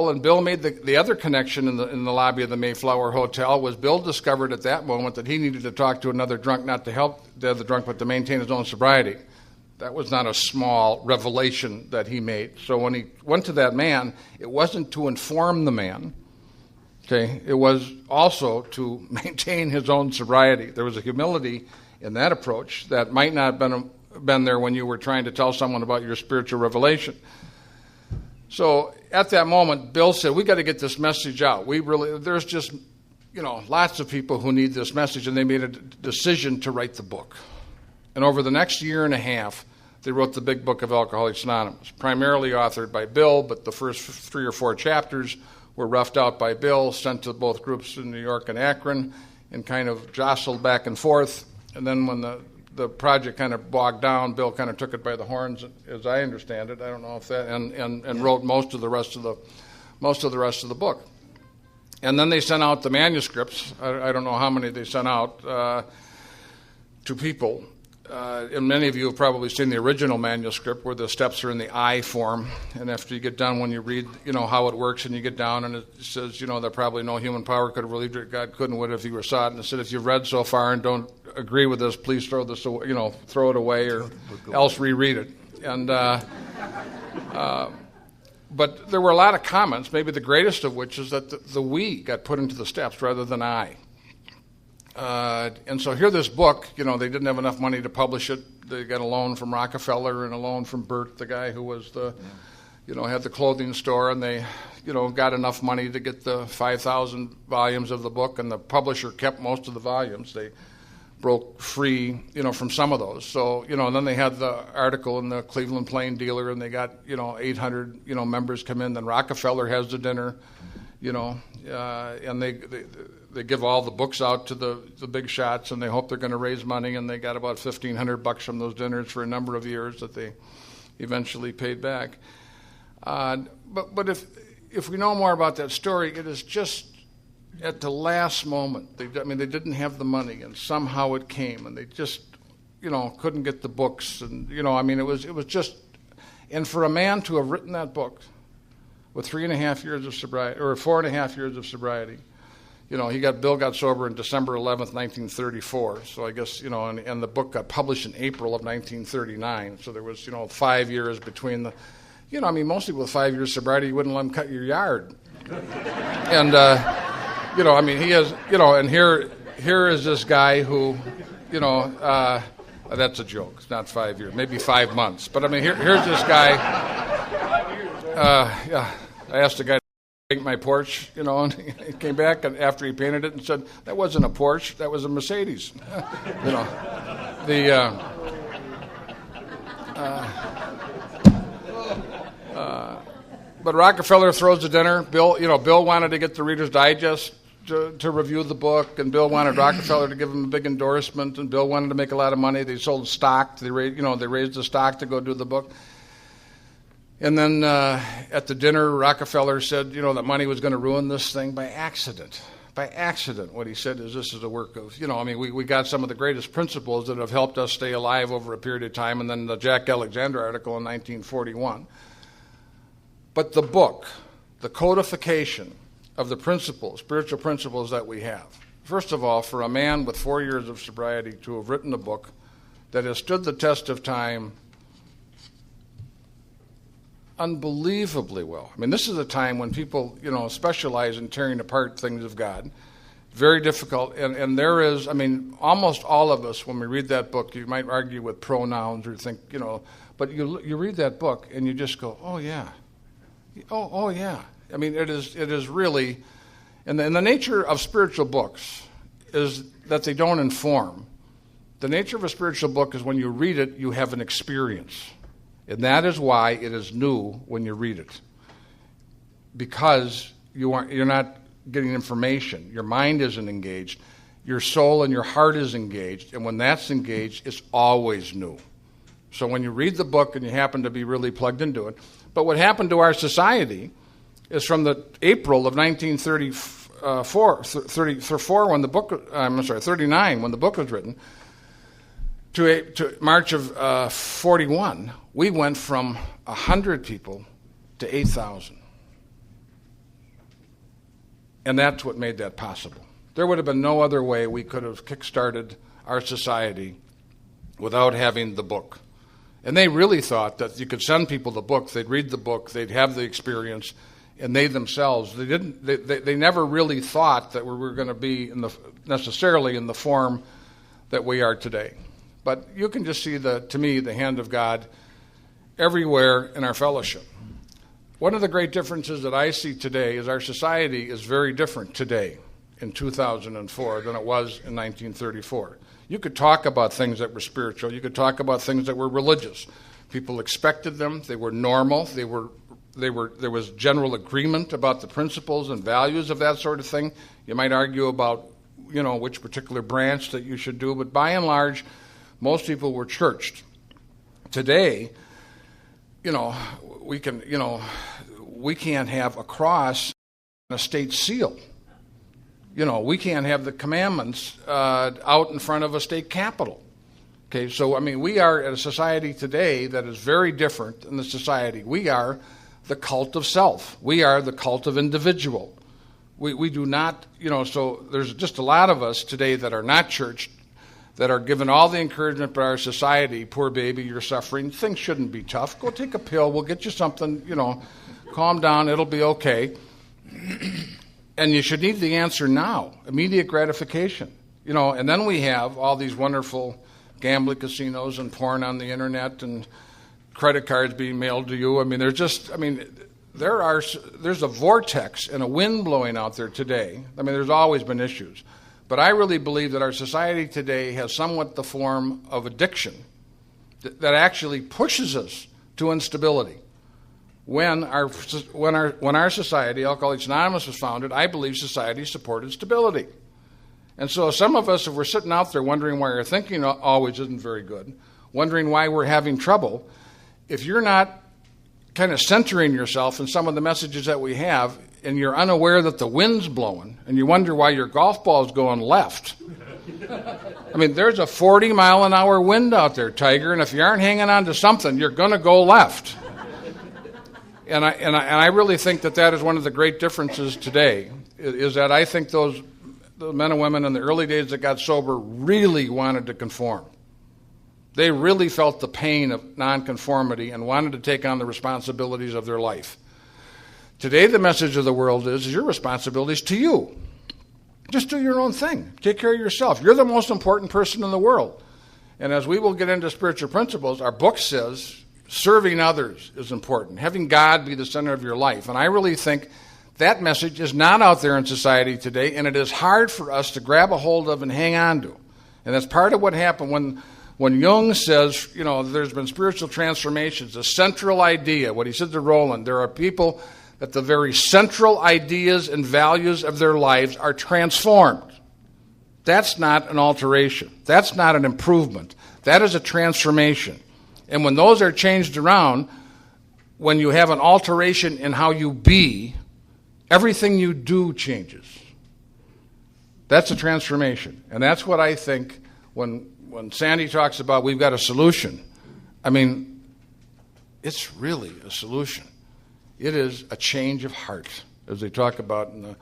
And Bill made the other connection in the lobby of the Mayflower Hotel was Bill discovered at that moment that he needed to talk to another drunk, not to help the other drunk, but to maintain his own sobriety. That was not a small revelation that he made. So when he went to that man, it wasn't to inform the man. Okay, it was also to maintain his own sobriety. There was a humility in that approach that might not have been there when you were trying to tell someone about your spiritual revelation. So at that moment, Bill said, we got to get this message out. There's just, lots of people who need this message, and they made a decision to write the book. And over the next year and a half, they wrote the big book of Alcoholics Anonymous, primarily authored by Bill, but the first 3 or 4 chapters were roughed out by Bill, sent to both groups in New York and Akron, and kind of jostled back and forth. And then when the project kind of bogged down, Bill kind of took it by the horns, as I understand it. I don't know if that, and wrote most of the rest of the book. And then they sent out the manuscripts. I don't know how many they sent out to people. And many of you have probably seen the original manuscript where the steps are in the I form. And after you get done, when you read, how it works, and you get down, and it says, that probably no human power could have relieved it. God couldn't would if he were sought. And it said, if you've read so far and don't agree with this, please throw this away, throw it away, or else reread it. And but there were a lot of comments. Maybe the greatest of which is that the we got put into the steps rather than I. And so here, this book, they didn't have enough money to publish it. They got a loan from Rockefeller and a loan from Bert, the guy who was had the clothing store, and they, got enough money to get the 5,000 volumes of the book, and the publisher kept most of the volumes. They broke free, from some of those. So, and then they had the article in the Cleveland Plain Dealer, and they got, 800, members come in. Then Rockefeller has the dinner, and they give all the books out to the big shots, and they hope they're going to raise money, and they got about $1,500 from those dinners for a number of years that they eventually paid back. But if we know more about that story, it is just at the last moment. They didn't have the money, and somehow it came, and they just, couldn't get the books, and it was just, and for a man to have written that book with 3.5 years of sobriety, or 4.5 years of sobriety. Bill got sober in December 11th, 1934. So I guess, and the book got published in April of 1939. So there was, 5 years between the, mostly with 5 years sobriety, you wouldn't let him cut your yard. And, he has, and here is this guy who, that's a joke. It's not 5 years, maybe 5 months. But here's this guy. I asked the guy to paint my porch, and he came back and after he painted it and said, that wasn't a Porsche, that was a Mercedes. But Rockefeller throws the dinner. Bill wanted to get the Reader's Digest to review the book, and Bill wanted Rockefeller to give him a big endorsement, and Bill wanted to make a lot of money. They sold stock. They raised the stock to go do the book. And then at the dinner, Rockefeller said, that money was going to ruin this thing by accident. By accident, what he said is this is a work of, we got some of the greatest principles that have helped us stay alive over a period of time, and then the Jack Alexander article in 1941. But the book, the codification of the principles, spiritual principles that we have. First of all, for a man with 4 years of sobriety to have written a book that has stood the test of time unbelievably well. This is a time when people, specialize in tearing apart things of God. Very difficult. And there is, almost all of us, when we read that book, you might argue with pronouns or think, but you read that book and you just go, oh, yeah. Oh, yeah. It is really, and the nature of spiritual books is that they don't inform. The nature of a spiritual book is when you read it, you have an experience. And that is why it is new when you read it. Because you're not getting information. Your mind isn't engaged. Your soul and your heart is engaged. And when that's engaged, it's always new. So when you read the book and you happen to be really plugged into it. But what happened to our society is from the April of 1934, when the book, 39, when the book was written, to March of 41, we went from 100 people to 8,000. And that's what made that possible. There would have been no other way we could have kick-started our society without having the book. And they really thought that you could send people the book, they'd read the book, they'd have the experience, and they themselves, they never really thought that we were going to be necessarily in the form that we are today. But you can just see, to me, the hand of God everywhere in our fellowship. One of the great differences that I see today is our society is very different today in 2004 than it was in 1934. You could talk about things that were spiritual. You could talk about things that were religious. People expected them. They were normal. There was general agreement about the principles and values of that sort of thing. You might argue about, which particular branch that you should do, but by and large, most people were churched. Today, we can't have a cross and a state seal. We can't have the commandments out in front of a state capitol. Okay, so, we are at a society today that is very different than the society. We are the cult of self. We are the cult of individual. We do not, so there's just a lot of us today that are not churched, that are given all the encouragement by our society. Poor baby, you're suffering. Things shouldn't be tough. Go take a pill. We'll get you something, calm down. It'll be okay. And you should need the answer now, immediate gratification. And then we have all these wonderful gambling casinos and porn on the internet and credit cards being mailed to you. There's a vortex and a wind blowing out there today. There's always been issues. But I really believe that our society today has somewhat the form of addiction that actually pushes us to instability. When our society, Alcoholics Anonymous, was founded, I believe society supported stability. And so some of us, if we're sitting out there wondering why our thinking always isn't very good, wondering why we're having trouble, if you're not kind of centering yourself in some of the messages that we have, and you're unaware that the wind's blowing, and you wonder why your golf ball's going left. There's a 40-mile-an-hour wind out there, Tiger, and if you aren't hanging on to something, you're going to go left. And I really think that is one of the great differences today, is that I think the men and women in the early days that got sober really wanted to conform. They really felt the pain of nonconformity and wanted to take on the responsibilities of their life. Today, the message of the world is your responsibility is to you. Just do your own thing. Take care of yourself. You're the most important person in the world. And as we will get into spiritual principles, our book says serving others is important. Having God be the center of your life. And I really think that message is not out there in society today, and it is hard for us to grab a hold of and hang on to. And that's part of what happened when Jung says, there's been spiritual transformations, the central idea, what he said to Roland, there are people that the very central ideas and values of their lives are transformed. That's not an alteration. That's not an improvement. That is a transformation. And when those are changed around, when you have an alteration in how you be, everything you do changes. That's a transformation. And that's what I think when Sandy talks about we've got a solution, it's really a solution. It is a change of heart, as they talk about in the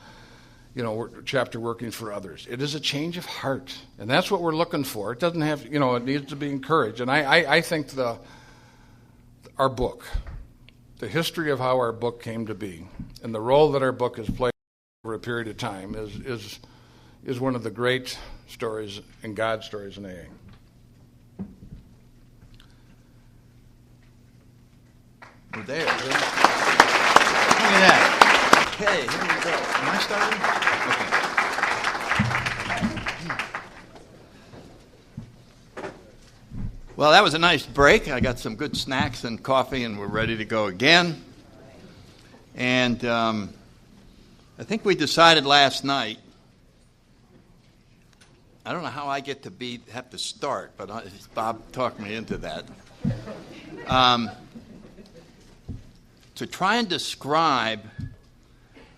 chapter Working for Others. It is a change of heart, and that's what we're looking for. It doesn't have, it needs to be encouraged. And I think our book, the history of how our book came to be, and the role that our book has played over a period of time is one of the great stories and God stories in AA. We're there. Look at that. Okay, here we go. Am I starting? Okay. Well, that was a nice break. I got some good snacks and coffee, and we're ready to go again. And I think we decided last night, I don't know how I get to have to start, but Bob talked me into that. To try and describe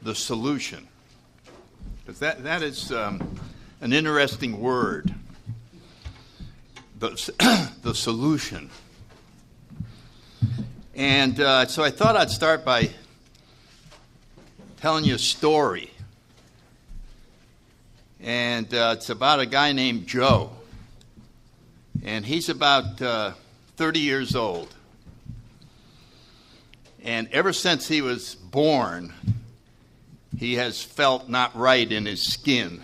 the solution, because that is an interesting word, the solution. And so I thought I'd start by telling you a story And it's about a guy named Joe. And he's about 30 years old. And ever since he was born, he has felt not right in his skin.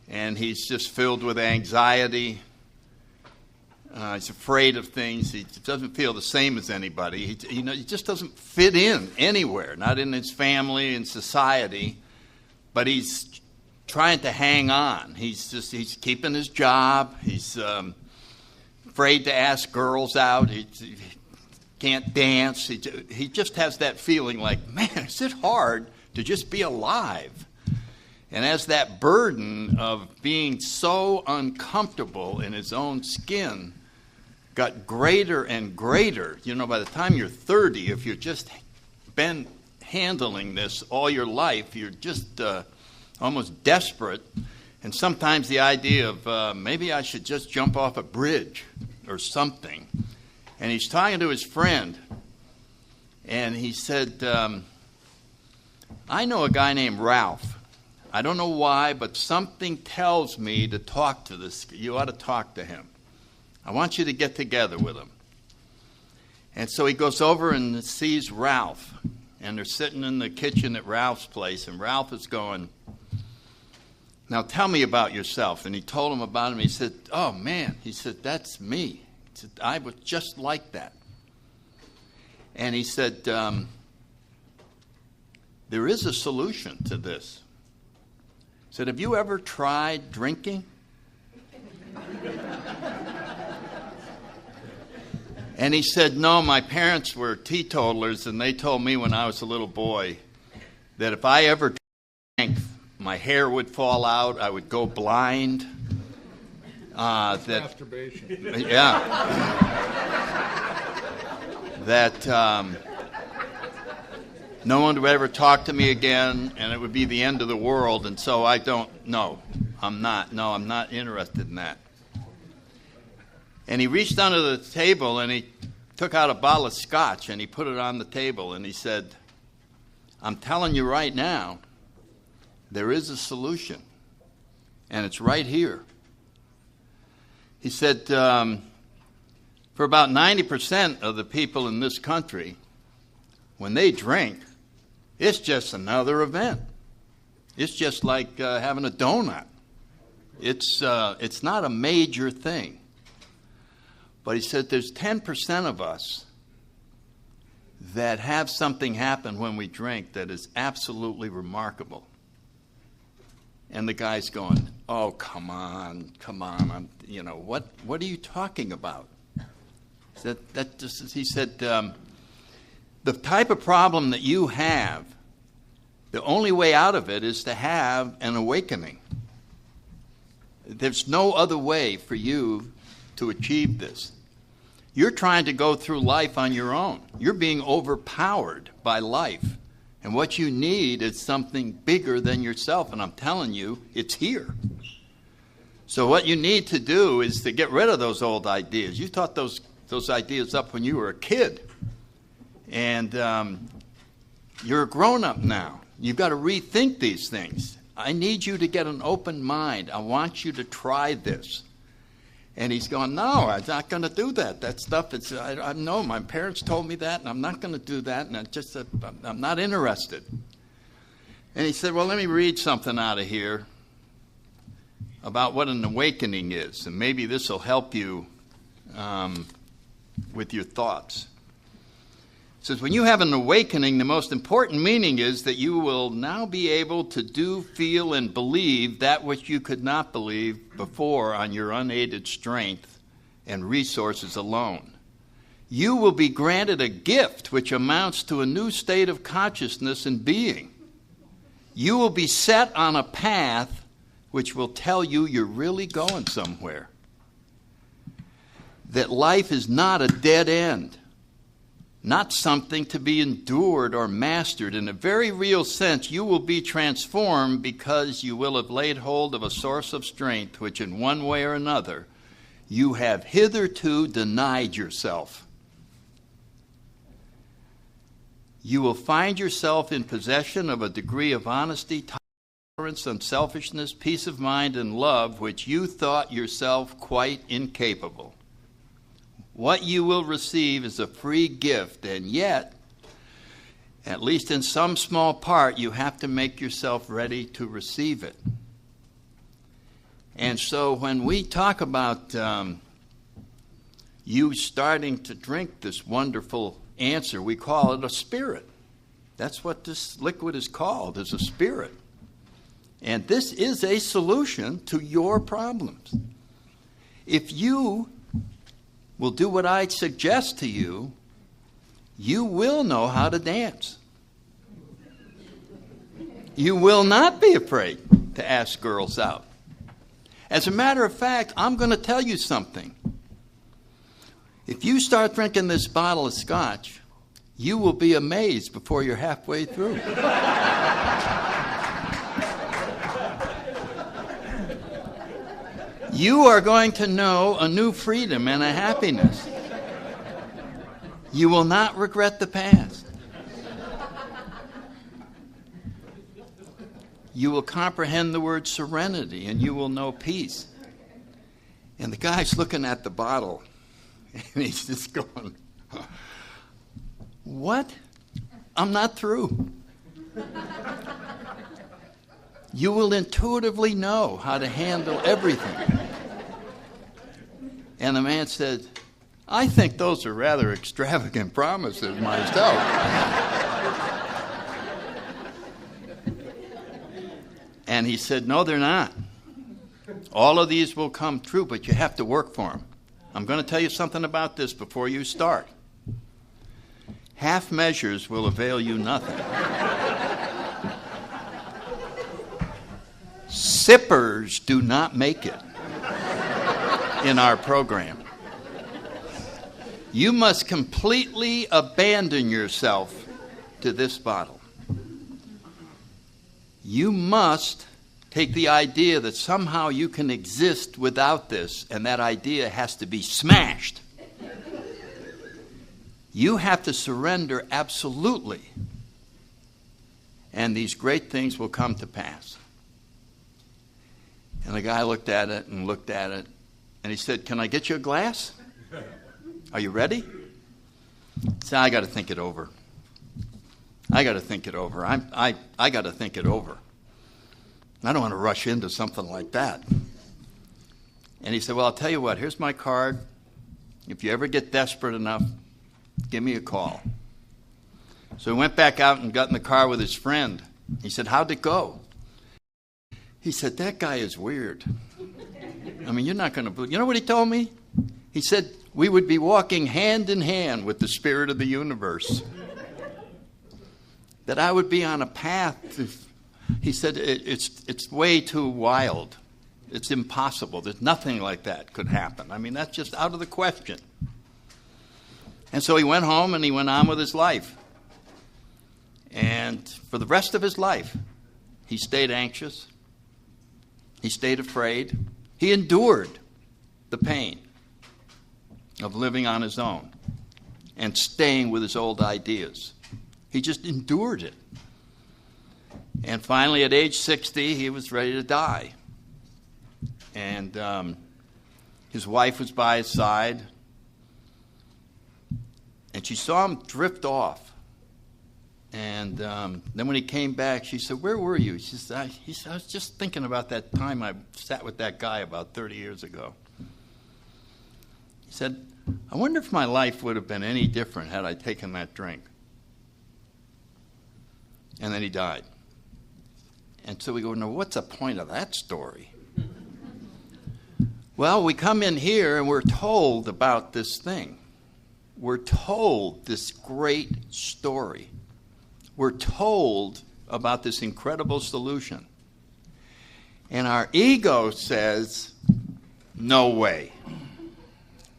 And he's just filled with anxiety. He's afraid of things. He doesn't feel the same as anybody. He just doesn't fit in anywhere, not in his family and society. But he's trying to hang on. He's keeping his job. He's afraid to ask girls out. He can't dance. He just has that feeling like, man, is it hard to just be alive? And as that burden of being so uncomfortable in his own skin got greater and greater, by the time you're 30, if you've just been handling this all your life, you're just almost desperate. And sometimes the idea of maybe I should just jump off a bridge or something. And he's talking to his friend, and he said, I know a guy named Ralph. I don't know why, but something tells me to talk to this. You ought to talk to him. I want you to get together with him. And so he goes over and sees Ralph, and they're sitting in the kitchen at Ralph's place, and Ralph is going, now tell me about yourself. And he told him about him. He said, oh, man. He said, that's me. He said, I was just like that. And he said, there is a solution to this. He said, have you ever tried drinking? And he said, no, my parents were teetotalers, and they told me when I was a little boy that if I ever drank, my hair would fall out, I would go blind. Masturbation. Yeah. That no one would ever talk to me again, and it would be the end of the world, and so I don't know. I'm not interested in that. And he reached under the table, and he took out a bottle of scotch, and he put it on the table, and he said, I'm telling you right now, there is a solution, and it's right here. He said, for about 90% of the people in this country, when they drink, it's just another event. It's just like having a donut. It's not a major thing. But he said there's 10% of us that have something happen when we drink that is absolutely remarkable. And the guy's going, oh, come on. What are you talking about? He said, the type of problem that you have, the only way out of it is to have an awakening. There's no other way for you to achieve this. You're trying to go through life on your own. You're being overpowered by life. And what you need is something bigger than yourself. And I'm telling you, it's here. So what you need to do is to get rid of those old ideas. You thought those ideas up when you were a kid. And you're a grown-up now. You've got to rethink these things. I need you to get an open mind. I want you to try this. And he's going, no, I'm not going to do that. That stuff, I know my parents told me that, and I'm not going to do that, and I'm not interested. And he said, well, let me read something out of here about what an awakening is, and maybe this will help you with your thoughts. It says, when you have an awakening, the most important meaning is that you will now be able to do, feel, and believe that which you could not believe before on your unaided strength and resources alone. You will be granted a gift which amounts to a new state of consciousness and being. You will be set on a path which will tell you you're really going somewhere. That life is not a dead end. Not something to be endured or mastered. In a very real sense, you will be transformed because you will have laid hold of a source of strength which in one way or another you have hitherto denied yourself. You will find yourself in possession of a degree of honesty, unselfishness, peace of mind, and love, which you thought yourself quite incapable. What you will receive is a free gift, and yet, at least in some small part, you have to make yourself ready to receive it. And so when we talk about you starting to drink this wonderful answer, we call it a spirit. That's what this liquid is called, is a spirit. And this is a solution to your problems. If you will do what I suggest to you, you will know how to dance. You will not be afraid to ask girls out. As a matter of fact, I'm going to tell you something. If you start drinking this bottle of scotch, you will be amazed before you're halfway through. You are going to know a new freedom and a happiness. You will not regret the past. You will comprehend the word serenity, and you will know peace. And the guy's looking at the bottle, and he's just going, what? I'm not through. You will intuitively know how to handle everything. And the man said, I think those are rather extravagant promises myself. And he said, no, they're not. All of these will come true, but you have to work for them. I'm going to tell you something about this before you start. Half measures will avail you nothing. Sippers do not make it in our program. You must completely abandon yourself to this bottle. You must take the idea that somehow you can exist without this, and that idea has to be smashed. You have to surrender absolutely, and these great things will come to pass. And the guy looked at it, and he said, can I get you a glass? Are you ready? He said, I got to think it over. I got to think it over. I got to think it over. I don't want to rush into something like that. And he said, well, I'll tell you what, here's my card. If you ever get desperate enough, give me a call. So he went back out and got in the car with his friend. He said, how'd it go? He said, that guy is weird. I mean, you're not going to believe. You know what he told me? He said, we would be walking hand in hand with the spirit of the universe. That I would be on a path to, he said, it's way too wild. It's impossible. There's nothing like that could happen. I mean, that's just out of the question. And so he went home and he went on with his life. And for the rest of his life, he stayed anxious. He stayed afraid. He endured the pain of living on his own and staying with his old ideas. He just endured it. And finally, at age 60, he was ready to die. And his wife was by his side. And she saw him drift off. And then when he came back, she said, where were you? She said, I was just thinking about that time I sat with that guy about 30 years ago. He said, I wonder if my life would have been any different had I taken that drink. And then he died. And so we go, now what's the point of that story? Well, we come in here and we're told about this thing. We're told this great story. We're told about this incredible solution. And our ego says, no way.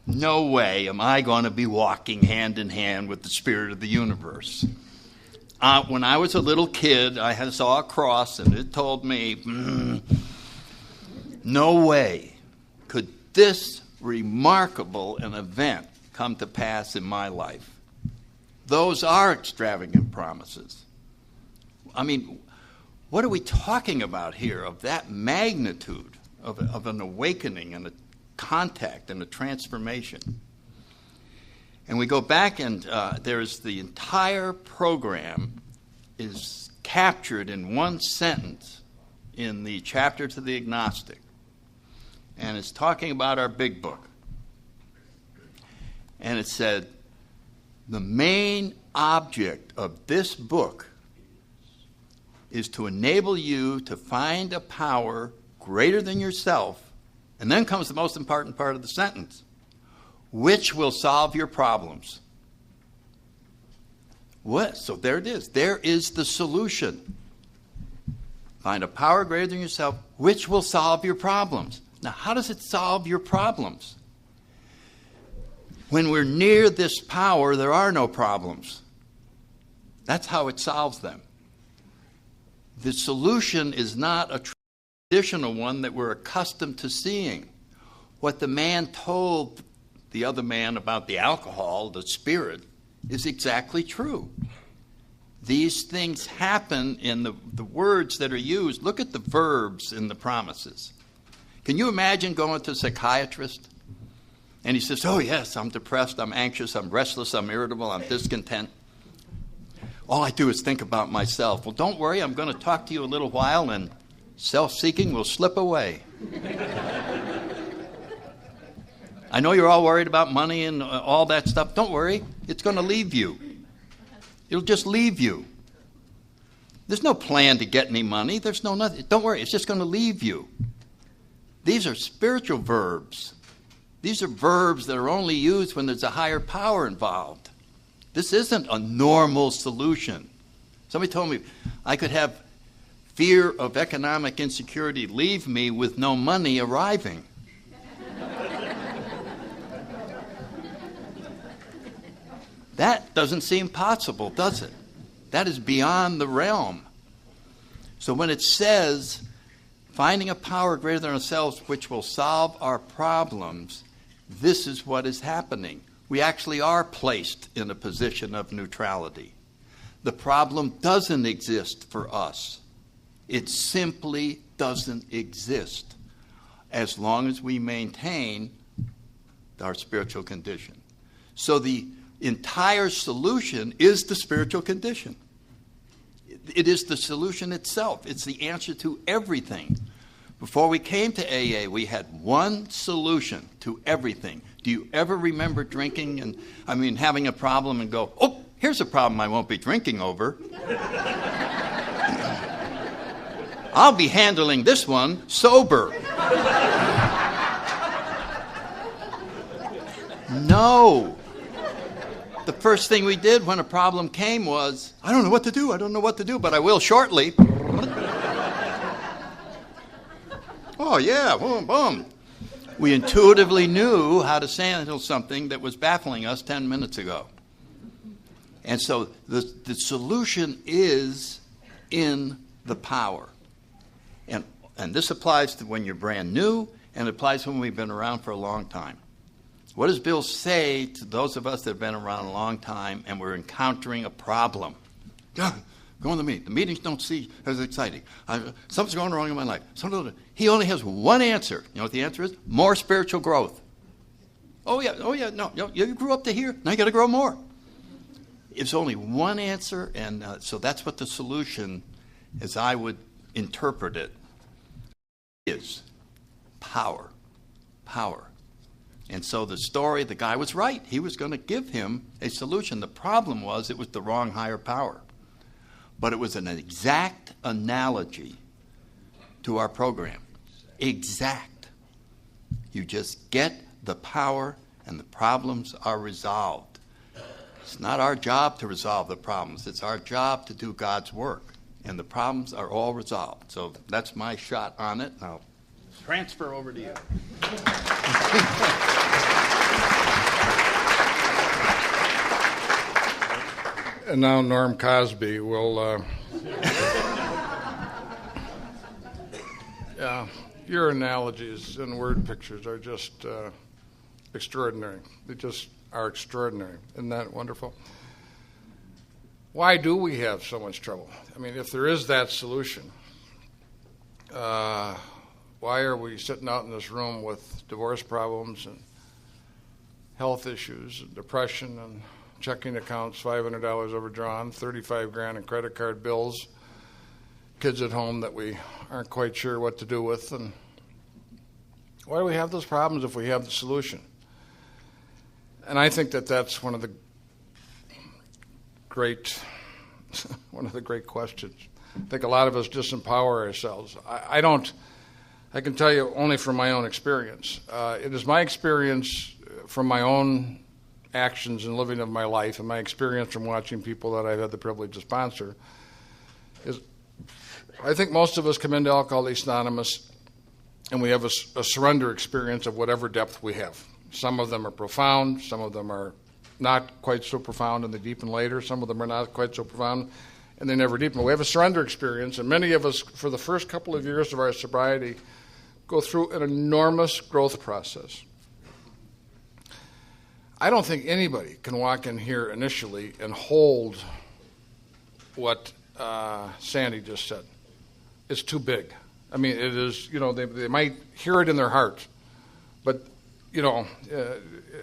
No way am I going to be walking hand in hand with the spirit of the universe. When I was a little kid, I saw a cross and it told me, no way could this remarkable an event come to pass in my life. Those are extravagant promises. I mean, What are we talking about here of that magnitude of an awakening and a contact and a transformation? And we go back, and there's the entire program is captured in one sentence in the chapter to the agnostic. And it's talking about our big book. And it said, the main object of this book is to enable you to find a power greater than yourself, and then comes the most important part of the sentence, which will solve your problems. What? So there it is. There is the solution. Find a power greater than yourself, which will solve your problems. Now, how does it solve your problems? When we're near this power, there are no problems. That's how it solves them. The solution is not a traditional one that we're accustomed to seeing. What the man told the other man about the alcohol, the spirit, is exactly true. These things happen in the words that are used. Look at the verbs in the promises. Can you imagine going to a psychiatrist and he says, oh yes, I'm depressed, I'm anxious, I'm restless, I'm irritable, I'm discontent. All I do is think about myself. Well, don't worry, I'm going to talk to you a little while and self-seeking will slip away. I know you're all worried about money and all that stuff. Don't worry, it's going to leave you. It'll just leave you. There's no plan to get any money. There's no nothing. Don't worry, it's just going to leave you. These are spiritual verbs. These are verbs that are only used when there's a higher power involved. This isn't a normal solution. Somebody told me I could have fear of economic insecurity leave me with no money arriving. That doesn't seem possible, does it? That is beyond the realm. So when it says, finding a power greater than ourselves which will solve our problems, this is what is happening. We actually are placed in a position of neutrality. The problem doesn't exist for us. It simply doesn't exist as long as we maintain our spiritual condition. So the entire solution is the spiritual condition. It is the solution itself. It's the answer to everything. Before we came to AA, we had one solution to everything. Do you ever remember drinking and, having a problem and go, oh, here's a problem I won't be drinking over. I'll be handling this one sober. No. The first thing we did when a problem came was, I don't know what to do, but I will shortly. Oh, yeah, boom, boom. We intuitively knew how to handle something that was baffling us 10 minutes ago. And so the solution is in the power. And this applies to when you're brand new, and it applies when we've been around for a long time. What does Bill say to those of us that have been around a long time and we're encountering a problem? Go on the meeting. The meetings don't seem as exciting. Something's going wrong in my life. He only has one answer. You know what the answer is? More spiritual growth. Oh yeah, no, you grew up to here. Now you got to grow more. It's only one answer, and so that's what the solution, as I would interpret it, is power. Power. And so the story, the guy was right. He was going to give him a solution. The problem was it was the wrong higher power. But it was an exact analogy to our program. Exact. You just get the power and the problems are resolved. It's not our job to resolve the problems. It's our job to do God's work. And the problems are all resolved. So that's my shot on it. I'll transfer over to you. And now Norm Cosby will... your analogies and word pictures are just extraordinary. They just are extraordinary. Isn't that wonderful? Why do we have so much trouble? I mean, if there is that solution, why are we sitting out in this room with divorce problems and health issues, and depression, and checking accounts $500 overdrawn, $35,000 in credit card bills, kids at home that we aren't quite sure what to do with? And why do we have those problems if we have the solution? And I think that that's one of the great questions. I think a lot of us disempower ourselves. I can tell you only from my own experience. It is my experience from my own actions and living of my life, and my experience from watching people that I've had the privilege to sponsor, is I think most of us come into Alcoholics Anonymous and we have a surrender experience of whatever depth we have. Some of them are profound, some of them are not quite so profound and they deepen later. Some of them are not quite so profound and they never deepen. We have a surrender experience, and many of us, for the first couple of years of our sobriety, go through an enormous growth process. I don't think anybody can walk in here initially and hold what Sandy just said. It's too big. I mean, it is, they might hear it in their heart, but,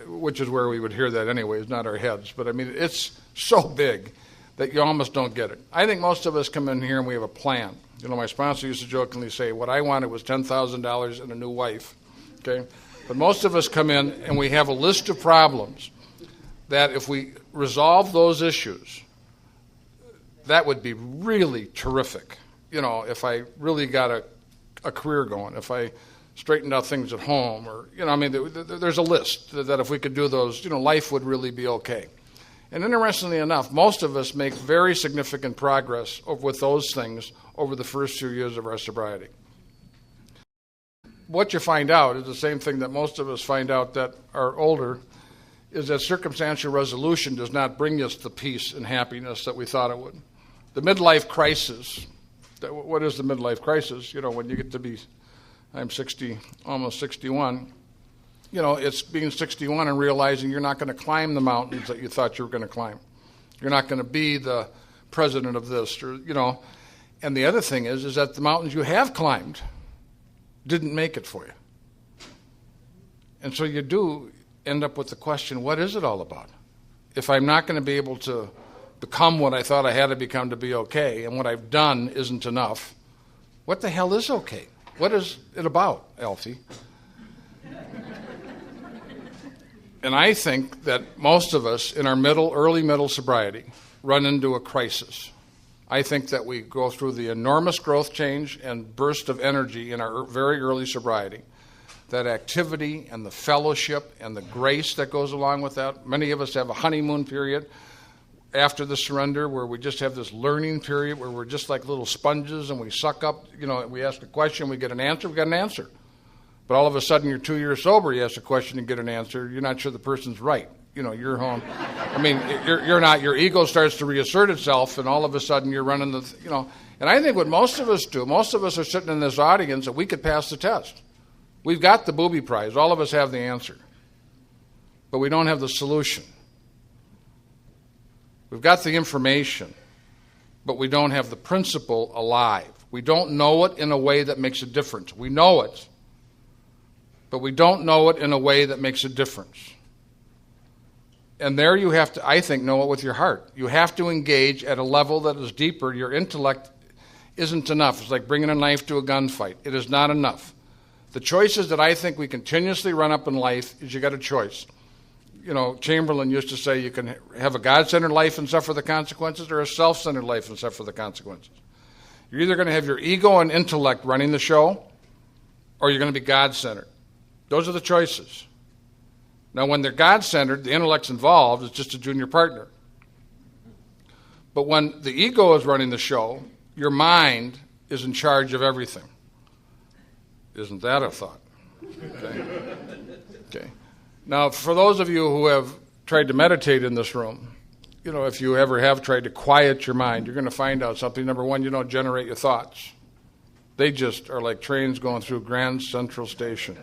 which is where we would hear that anyways, not our heads. But, I mean, it's so big that you almost don't get it. I think most of us come in here and we have a plan. My sponsor used to jokingly say, what I wanted was $10,000 and a new wife, okay? But most of us come in and we have a list of problems that if we resolve those issues, that would be really terrific. If I really got a career going, if I straightened out things at home, or, there's a list that if we could do those, life would really be okay. And interestingly enough, most of us make very significant progress with those things over the first few years of our sobriety. What you find out is the same thing that most of us find out that are older, is that circumstantial resolution does not bring us the peace and happiness that we thought it would. The midlife crisis, what is the midlife crisis? When you get to be, I'm 60, almost 61, it's being 61 and realizing you're not going to climb the mountains that you thought you were going to climb. You're not going to be the president of this, or, And the other thing is that the mountains you have climbed didn't make it for you. And so you do end up with the question, what is it all about? If I'm not going to be able to become what I thought I had to become to be okay, and what I've done isn't enough, what the hell is okay? What is it about, Alfie? And I think that most of us in our early middle sobriety run into a crisis. I think that we go through the enormous growth change and burst of energy in our very early sobriety. That activity and the fellowship and the grace that goes along with that. Many of us have a honeymoon period after the surrender where we just have this learning period where we're just like little sponges and we suck up, we ask a question, we get an answer, we got an answer. But all of a sudden you're 2 years sober, you ask a question and get an answer, you're not sure the person's right. You're home. I mean, you're not, your ego starts to reassert itself and all of a sudden you're running and I think what most of us do, most of us are sitting in this audience that we could pass the test. We've got the booby prize. All of us have the answer. But we don't have the solution. We've got the information, but we don't have the principle alive. We don't know it in a way that makes a difference. We know it, but we don't know it in a way that makes a difference. And there you have to, I think, know it with your heart. You have to engage at a level that is deeper. Your intellect isn't enough. It's like bringing a knife to a gunfight. It is not enough. The choices that I think we continuously run up in life is you got a choice. Chamberlain used to say you can have a God-centered life and suffer the consequences, or a self-centered life and suffer the consequences. You're either going to have your ego and intellect running the show, or you're going to be God-centered. Those are the choices. Now, when they're God-centered, the intellect's involved, it's just a junior partner. But when the ego is running the show, your mind is in charge of everything. Isn't that a thought? Okay. Now, for those of you who have tried to meditate in this room, if you ever have tried to quiet your mind, you're going to find out something. Number one, you don't generate your thoughts. They just are like trains going through Grand Central Station.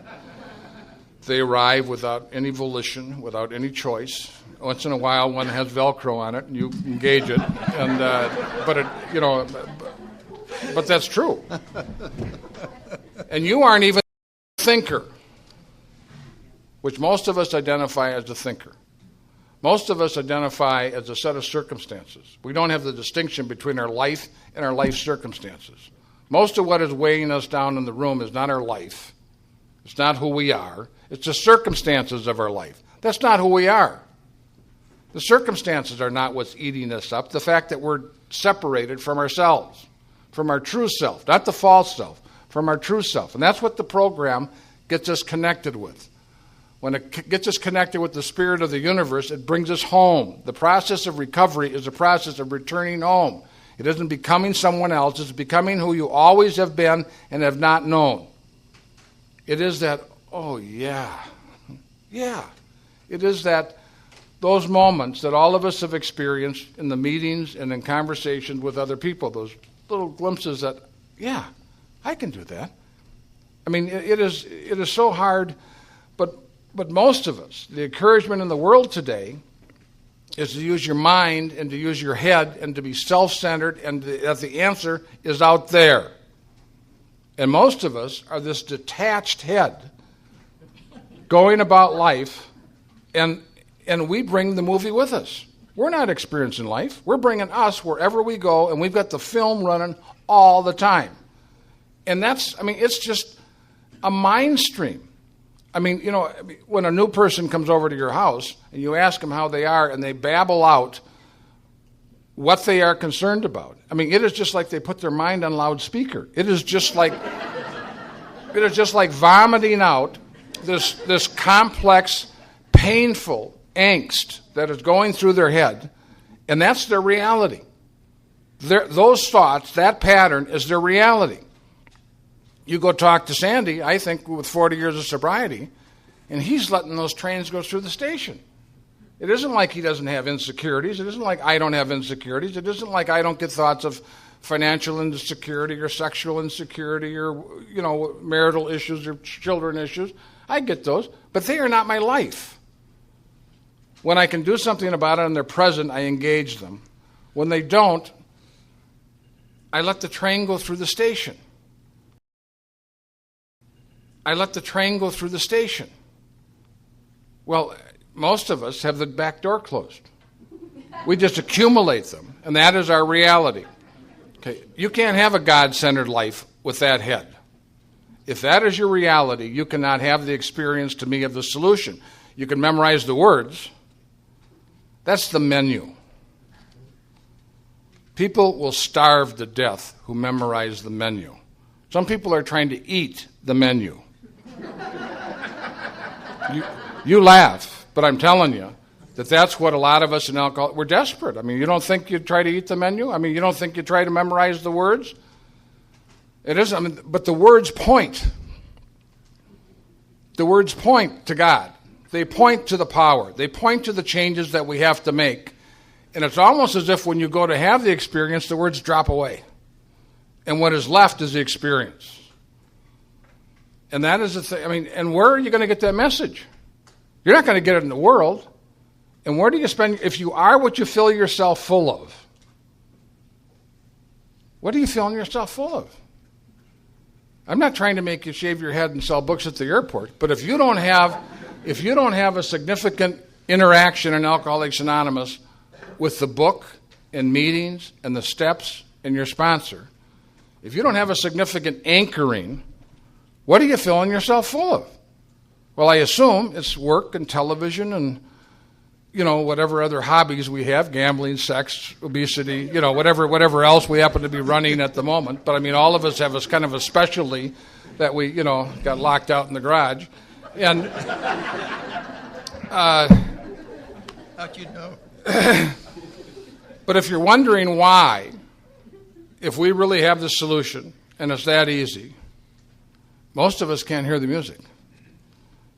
They arrive without any volition, without any choice. Once in a while, one has Velcro on it, and you engage it, and but that's true. And you aren't even a thinker, which most of us identify as a thinker. Most of us identify as a set of circumstances. We don't have the distinction between our life and our life circumstances. Most of what is weighing us down in the room is not our life. It's not who we are. It's the circumstances of our life. That's not who we are. The circumstances are not what's eating us up. The fact that we're separated from ourselves, from our true self, not the false self, from our true self. And that's what the program gets us connected with. When it gets us connected with the spirit of the universe, it brings us home. The process of recovery is a process of returning home. It isn't becoming someone else. It's becoming who you always have been and have not known. It is that, oh yeah. It is that those moments that all of us have experienced in the meetings and in conversations with other people, those little glimpses that, yeah, I can do that. I mean, it is so hard, but most of us, the encouragement in the world today is to use your mind and to use your head and to be self-centered, and that the answer is out there. And most of us are this detached head going about life, and we bring the movie with us. We're not experiencing life. We're bringing us wherever we go, and we've got the film running all the time. And it's just a mind stream. When a new person comes over to your house and you ask them how they are and they babble out what they are concerned about. It is just like they put their mind on loudspeaker. It is just like vomiting out this complex, painful angst that is going through their head, and that's their reality. Those thoughts, that pattern is their reality. You go talk to Sandy, I think, with 40 years of sobriety, and he's letting those trains go through the station. It isn't like he doesn't have insecurities. It isn't like I don't have insecurities. It isn't like I don't get thoughts of financial insecurity or sexual insecurity or, marital issues or children issues. I get those, but they are not my life. When I can do something about it and they're present, I engage them. When they don't, I let the train go through the station. Well, most of us have the back door closed. We just accumulate them, and that is our reality. Okay, you can't have a God-centered life with that head. If that is your reality, you cannot have the experience, to me, of the solution. You can memorize the words. That's the menu. People will starve to death who memorize the menu. Some people are trying to eat the menu. You laugh, but I'm telling you that's what a lot of us in alcohol, we're desperate. You don't think you'd try to eat the menu? You don't think you'd try to memorize the words? It is, but the words point. The words point to God. They point to the power. They point to the changes that we have to make. And it's almost as if when you go to have the experience, the words drop away. And what is left is the experience. And that is the thing. And where are you going to get that message? You're not going to get it in the world. And where do you spend, if you are what you fill yourself full of? What are you filling yourself full of? I'm not trying to make you shave your head and sell books at the airport, but if you don't have a significant interaction in Alcoholics Anonymous with the book and meetings and the steps and your sponsor, if you don't have a significant anchoring, what are you filling yourself full of? Well, I assume it's work and television and, whatever other hobbies we have, gambling, sex, obesity, whatever else we happen to be running at the moment. But, all of us have a kind of a specialty that we, got locked out in the garage. And how'd you know? But if you're wondering why, if we really have the solution and it's that easy, most of us can't hear the music.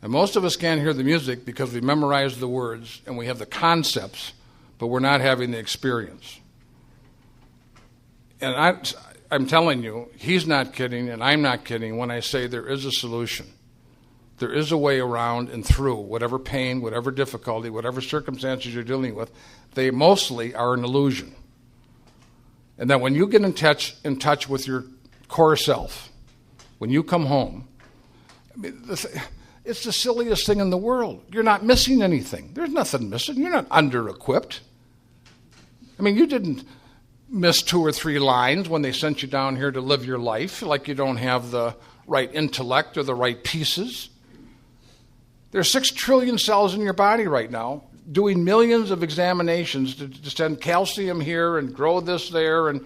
And most of us can't hear the music because we memorize the words and we have the concepts, but we're not having the experience. And I'm telling you, he's not kidding and I'm not kidding when I say there is a solution. There is a way around and through whatever pain, whatever difficulty, whatever circumstances you're dealing with. They mostly are an illusion. And that when you get in touch with your core self, when you come home, I mean, it's the silliest thing in the world. You're not missing anything. There's nothing missing. You're not under-equipped. I mean, you didn't miss 2 or 3 lines when they sent you down here to live your life, like you don't have the right intellect or the right pieces. There's 6 trillion cells in your body right now doing millions of examinations to send calcium here and grow this there. And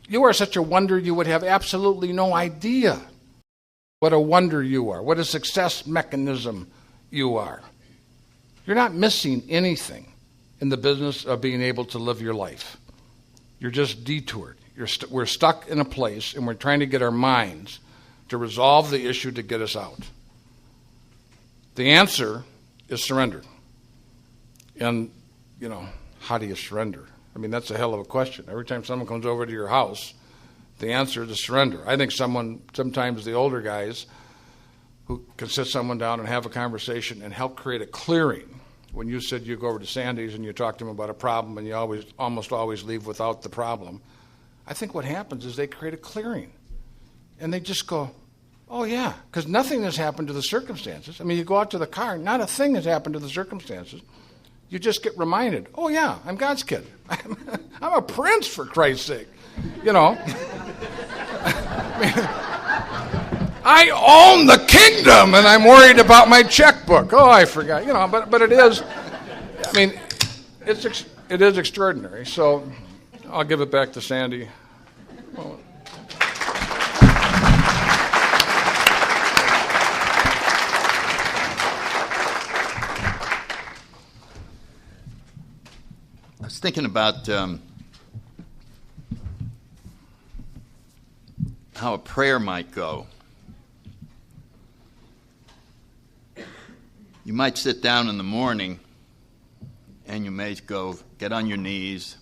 you are such a wonder, you would have absolutely no idea what a wonder you are, what a success mechanism you are. You're not missing anything in the business of being able to live your life. You're just detoured. We're stuck in a place, and we're trying to get our minds to resolve the issue to get us out. The answer is surrender. And, how do you surrender? I mean, that's a hell of a question. Every time someone comes over to your house, the answer is to surrender. I think sometimes the older guys who can sit someone down and have a conversation and help create a clearing. When you said you go over to Sandy's and you talk to them about a problem and you almost always leave without the problem, I think what happens is they create a clearing. And they just go, oh, yeah, because nothing has happened to the circumstances. I mean, you go out to the car, not a thing has happened to the circumstances. You just get reminded, oh, yeah, I'm God's kid. I'm a prince, for Christ's sake. I own the kingdom, and I'm worried about my checkbook. Oh, I forgot. But it is, it is extraordinary. So I'll give it back to Sandy. Well, I was thinking about how a prayer might go. You might sit down in the morning and you may go get on your knees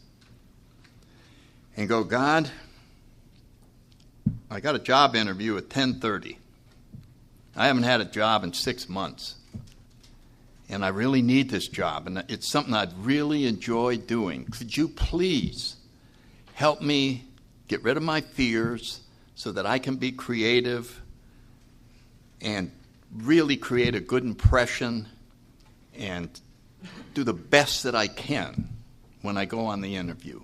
and go, God, I got a job interview at 10:30. I haven't had a job in 6 months. And I really need this job, and it's something I'd really enjoy doing. Could you please help me get rid of my fears so that I can be creative and really create a good impression and do the best that I can when I go on the interview?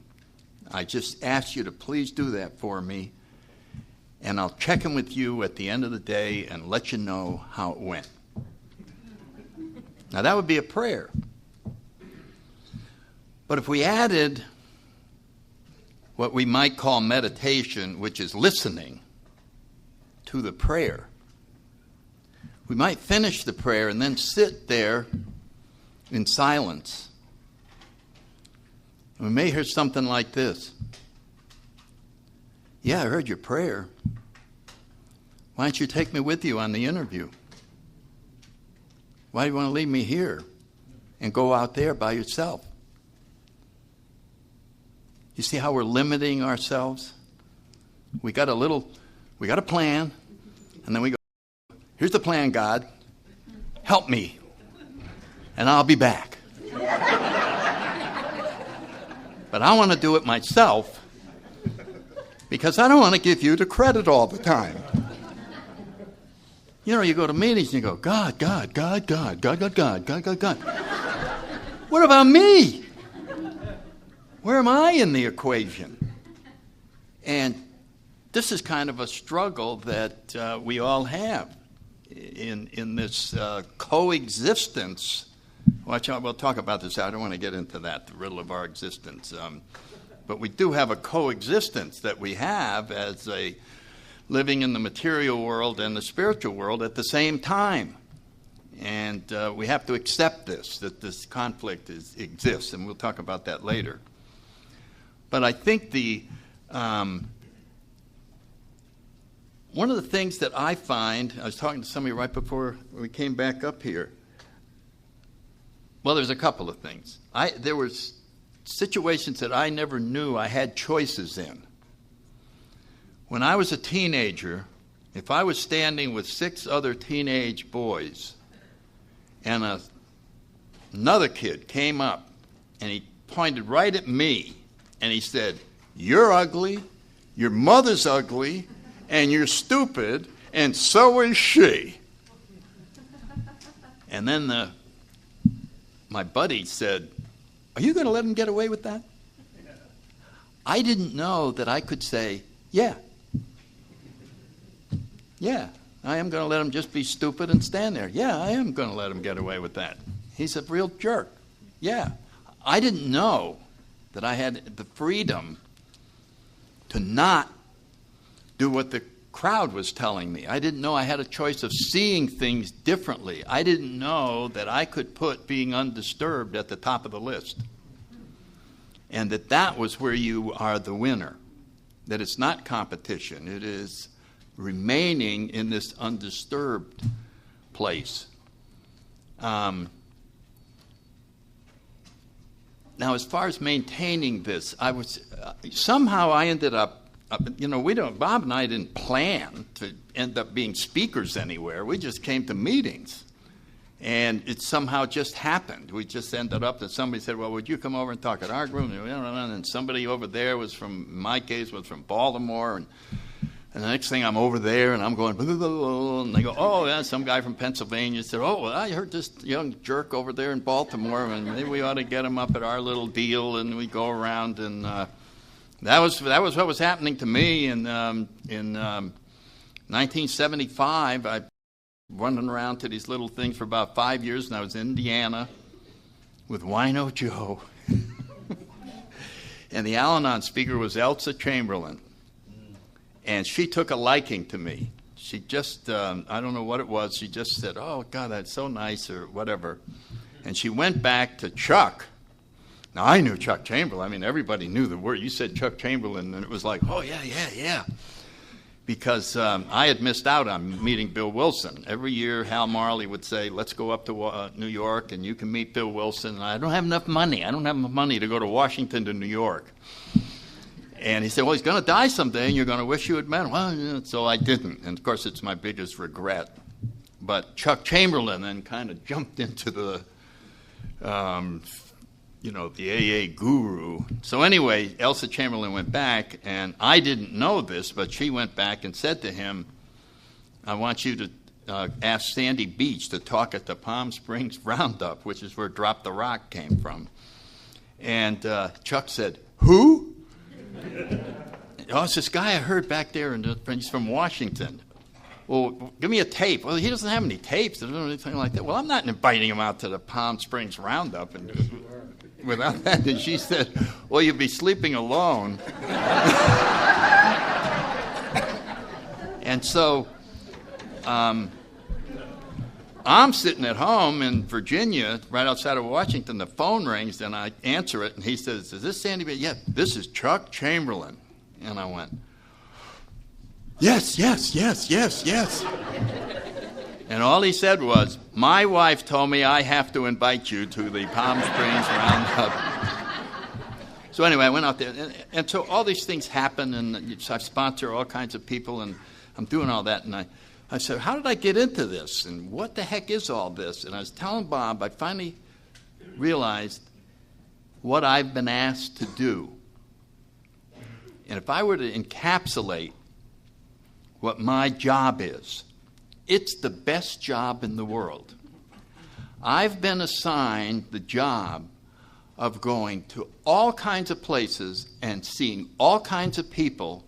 I just ask you to please do that for me, and I'll check in with you at the end of the day and let you know how it went. Now, that would be a prayer. But if we added what we might call meditation, which is listening to the prayer, we might finish the prayer and then sit there in silence. And we may hear something like this. Yeah, I heard your prayer. Why don't you take me with you on the interview? Why do you want to leave me here and go out there by yourself? You see how we're limiting ourselves? We got a plan, and then we go, here's the plan, God. Help me, and I'll be back. But I want to do it myself because I don't want to give you the credit all the time. You go to meetings and you go, God, God, God, God, God, God, God, God, God, God. What about me? Where am I in the equation? And this is kind of a struggle that we all have in this coexistence. We'll talk about this. I don't want to get into that, the riddle of our existence. But we do have a coexistence that we have as a living in the material world and the spiritual world at the same time. And we have to accept that this conflict exists, and we'll talk about that later. But I think one of the things that I find, I was talking to somebody right before we came back up here. Well, there's a couple of things. There were situations that I never knew I had choices in. When I was a teenager, if I was standing with 6 other teenage boys and another kid came up and he pointed right at me and he said, "You're ugly, your mother's ugly, and you're stupid, and so is she." And then my buddy said, "Are you going to let him get away with that?" I didn't know that I could say, yeah, I am going to let him just be stupid and stand there. Yeah, I am going to let him get away with that. He's a real jerk. Yeah. I didn't know that I had the freedom to not do what the crowd was telling me. I didn't know I had a choice of seeing things differently. I didn't know that I could put being undisturbed at the top of the list. And that was where you are the winner. That it's not competition. It is remaining in this undisturbed place. Now, as far as maintaining this, somehow I ended up, Bob and I didn't plan to end up being speakers anywhere. We just came to meetings. And it somehow just happened. We just ended up that somebody said, "Well, would you come over and talk at our group?" And somebody over there in my case, was from Baltimore. And the next thing I'm over there and I'm going, blah, blah, blah, and they go, "Oh, yeah, some guy from Pennsylvania said, oh, well, I heard this young jerk over there in Baltimore, and maybe we ought to get him up at our little deal." And we go around, and that was what was happening to me. And in 1975, I running around to these little things for about 5 years, and I was in Indiana with Wino Joe. And the Al-Anon speaker was Elsa Chamberlain. And she took a liking to me. She just, I don't know what it was, she just said, "Oh, God, that's so nice," or whatever. And she went back to Chuck. Now, I knew Chuck Chamberlain. I mean, everybody knew the word. You said Chuck Chamberlain, and it was like, "Oh, yeah. Because I had missed out on meeting Bill Wilson. Every year, Hal Marley would say, "Let's go up to New York, and you can meet Bill Wilson." And I don't have enough money. I don't have enough money to go to Washington to New York. And he said, "Well, he's going to die someday, and you're going to wish you had met him." Well, so I didn't. And, of course, it's my biggest regret. But Chuck Chamberlain then kind of jumped into the AA guru. So anyway, Elsa Chamberlain went back, and I didn't know this, but she went back and said to him, "I want you to ask Sandy Beach to talk at the Palm Springs Roundup," which is where Drop the Rock came from. And Chuck said, "Who?" "Oh, it's this guy I heard back there, and he's from Washington." "Well, give me a tape." "Well, he doesn't have any tapes. There's anything like that." "Well, I'm not inviting him out to the Palm Springs Roundup and without that." And she said, "Well, you'll be sleeping alone." And so I'm sitting at home in Virginia, right outside of Washington. The phone rings, and I answer it, and he says, "Is this Sandy B?" "Yeah, this is Chuck Chamberlain." And I went, Yes. And all he said was, "My wife told me I have to invite you to the Palm Springs Roundup." So anyway, I went out there, and so all these things happen, and I sponsor all kinds of people, and I'm doing all that, and I said, "How did I get into this, and what the heck is all this?" And I was telling Bob, I finally realized what I've been asked to do. And if I were to encapsulate what my job is, it's the best job in the world. I've been assigned the job of going to all kinds of places and seeing all kinds of people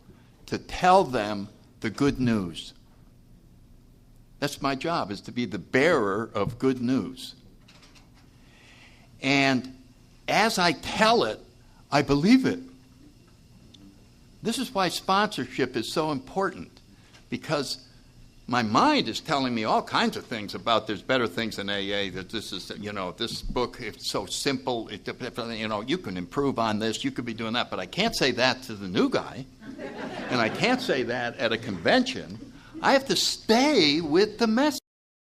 to tell them the good news. That's my job, is to be the bearer of good news. And as I tell it, I believe it. This is why sponsorship is so important, because my mind is telling me all kinds of things about there's better things in AA, that this is, this book, it's so simple, you can improve on this, you could be doing that, but I can't say that to the new guy, and I can't say that at a convention. I have to stay with the message.